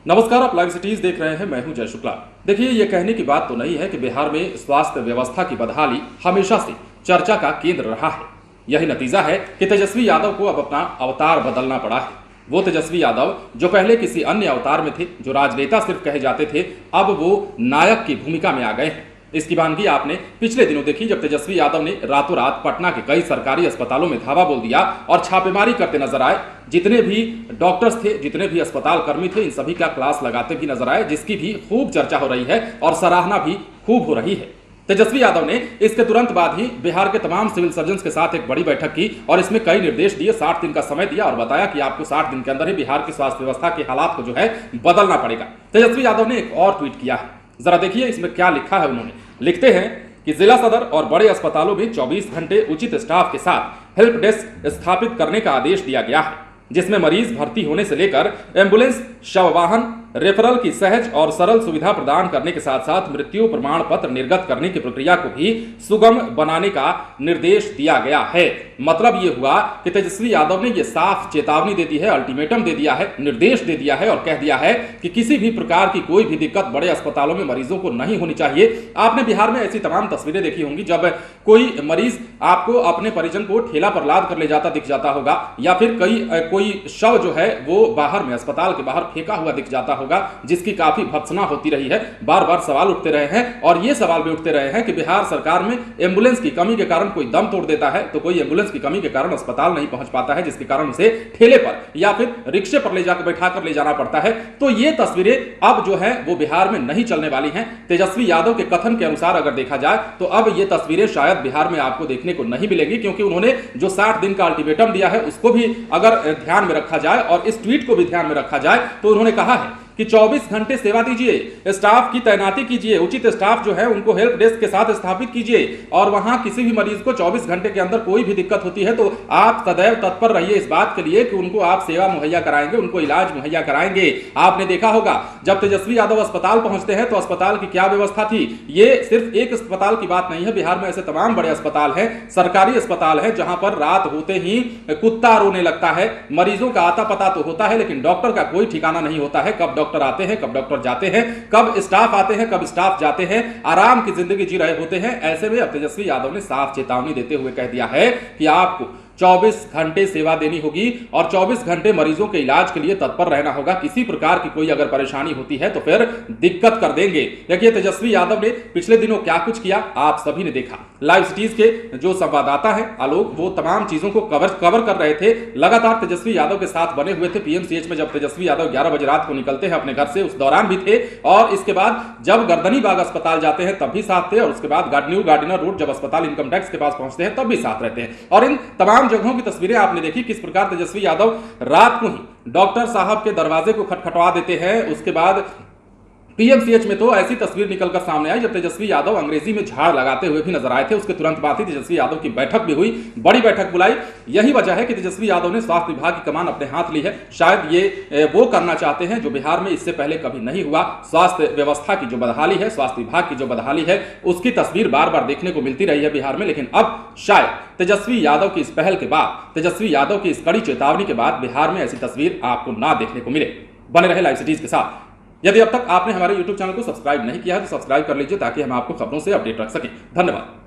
नमस्कार, आप live cities देख रहे हैं। मैं हूं जय शुक्ला। देखिए, ये कहने की बात तो नहीं है कि बिहार में स्वास्थ्य व्यवस्था की बदहाली हमेशा से चर्चा का केंद्र रहा है। यही नतीजा है कि तेजस्वी यादव को अब अपना अवतार बदलना पड़ा है। वो तेजस्वी यादव जो पहले किसी अन्य अवतार में थे, जो राजनेता सिर्फ कहे जाते थे, अब वो नायक की भूमिका में आ गए हैं। इसकी वानगी आपने पिछले दिनों देखी, जब तेजस्वी यादव ने रातों रात पटना के कई सरकारी अस्पतालों में धावा बोल दिया और छापेमारी करते नजर आए। जितने भी डॉक्टर्स थे, जितने भी अस्पताल कर्मी थे, इन सभी का क्लास लगाते भी नजर आए, जिसकी भी खूब चर्चा हो रही है और सराहना भी खूब हो रही है। तेजस्वी यादव ने इसके तुरंत बाद ही बिहार के तमाम सिविल सर्जन के साथ एक बड़ी बैठक की और इसमें कई निर्देश दिए, 60 दिन का समय दिया और बताया कि आपको 60 दिन के अंदर ही बिहार की स्वास्थ्य व्यवस्था के हालात को जो है बदलना पड़ेगा। तेजस्वी यादव ने एक और ट्वीट किया है, जरा देखिए इसमें क्या लिखा है उन्होंने। लिखते हैं कि जिला सदर और बड़े अस्पतालों में 24 घंटे उचित स्टाफ के साथ हेल्प डेस्क स्थापित करने का आदेश दिया गया है, जिसमें मरीज भर्ती होने से लेकर एम्बुलेंस, शव वाहन, रेफरल की सहज और सरल सुविधा प्रदान करने के साथ साथ मृत्यु प्रमाण पत्र निर्गत करने की प्रक्रिया को भी सुगम बनाने का निर्देश दिया गया है। मतलब ये हुआ कि तेजस्वी यादव ने ये साफ चेतावनी दे दी है, अल्टीमेटम दे दिया है, निर्देश दे दिया है और कह दिया है कि किसी भी प्रकार की कोई भी दिक्कत बड़े अस्पतालों में मरीजों को नहीं होनी चाहिए। आपने बिहार में ऐसी तमाम तस्वीरें देखी होंगी, जब कोई मरीज आपको अपने परिजन को ठेला पर लाद कर ले जाता दिख जाता होगा, या फिर कोई शव जो है वो बाहर में अस्पताल के बाहर फेंका हुआ दिख जाता होगा, जिसकी काफी भत्सना होती रही है। बार बार सवाल उठते रहे हैं और ये सवाल भी उठते रहे हैं कि बिहार सरकार में एम्बुलेंस की कमी के कारण कोई दम तोड़ देता है तो कोई एम्बुलेंस की कमी के कारण अस्पताल नहीं पहुंच पाता है, जिसके कारण उसे ठेले पर या फिर रिक्शे पर ले जाकर बैठाकर ले जाना पड़ता है। तो ये तस्वीरें अब जो है वो बिहार में नहीं चलने वाली हैं। तेजस्वी यादव के कथन के अनुसार अगर देखा जाए तो अब ये तस्वीरें शायद बिहार में आपको देखने को नहीं मिलेंगी, क्योंकि उन्होंने जो 60 दिन का अल्टीमेटम दिया है उसको भी अगर ध्यान में रखा जाए और इस ट्वीट को भी ध्यान में रखा जाए तो उन्होंने कहा है कि 24 घंटे सेवा दीजिए, स्टाफ की तैनाती कीजिए, उचित स्टाफ जो है उनको हेल्प डेस्क के साथ स्थापित कीजिए और वहां किसी भी मरीज को 24 घंटे के अंदर कोई भी दिक्कत होती है तो आप सदैव तत्पर रहिए इस बात के लिए कि उनको आप सेवा मुहैया कराएंगे, उनको इलाज मुहैया कराएंगे। आपने देखा होगा जब तेजस्वी यादव अस्पताल पहुंचते हैं तो अस्पताल की क्या व्यवस्था थी। ये सिर्फ एक अस्पताल की बात नहीं है, बिहार में ऐसे तमाम बड़े अस्पताल हैं, सरकारी अस्पताल है, जहां पर रात होते ही कुत्ता रोने लगता है। मरीजों का आता पता तो होता है लेकिन डॉक्टर का कोई ठिकाना नहीं होता है, कब डॉक्टर आते हैं, कब डॉक्टर जाते हैं, कब स्टाफ आते हैं, कब स्टाफ जाते हैं, आराम की जिंदगी जी रहे होते हैं। ऐसे में अब तेजस्वी यादव ने साफ चेतावनी देते हुए कह दिया है कि आपको 24 घंटे सेवा देनी होगी और 24 घंटे मरीजों के इलाज के लिए तत्पर रहना होगा। किसी प्रकार की कोई अगर परेशानी होती है तो फिर दिक्कत कर देंगे। देखिए, तेजस्वी यादव ने पिछले दिनों क्या कुछ किया आप सभी ने देखा। लाइव सिटीज के जो संवाददाता हैं आलोक, वो तमाम चीजों को कवर कर रहे थे, लगातार तेजस्वी यादव के साथ बने हुए थे। पीएमसीएच में जब तेजस्वी यादव 11 बजे रात को निकलते हैं अपने घर से, उस दौरान भी थे और इसके बाद जब गर्दनी बाग अस्पताल जाते हैं तब भी साथ थे और उसके बाद न्यू गार्डिनर रोड जब अस्पताल इनकम टैक्स के पास पहुंचते हैं तब भी साथ रहते हैं। और इन तमाम जगहों की तस्वीरें आपने देखी, किस प्रकार तेजस्वी यादव रात को ही डॉक्टर साहब के दरवाजे को खटखटवा देते हैं। उसके बाद पीएमसीएच में तो ऐसी तस्वीर निकलकर सामने आई जब तेजस्वी यादव अंग्रेजी में झाड़ लगाते हुए भी नजर आए थे। उसके तुरंत बाद ही तेजस्वी यादव की बैठक भी हुई, बड़ी बैठक बुलाई। यही वजह है कि तेजस्वी यादव ने स्वास्थ्य विभाग की कमान अपने हाथ ली है। शायद ये वो करना चाहते हैं जो बिहार में इससे पहले कभी नहीं हुआ। स्वास्थ्य व्यवस्था की जो बदहाली है, स्वास्थ्य विभाग की जो बदहाली है, उसकी तस्वीर बार बार देखने को मिलती रही है बिहार में। लेकिन अब शायद तेजस्वी यादव की इस पहल के बाद, तेजस्वी यादव की इस कड़ी चेतावनी के बाद बिहार में ऐसी तस्वीर आपको ना देखने को मिले। बने रहे लाइव सिटीज के साथ। यदि अब तक आपने हमारे YouTube चैनल को सब्सक्राइब नहीं किया है तो सब्सक्राइब कर लीजिए ताकि हम आपको खबरों से अपडेट रख सकें। धन्यवाद।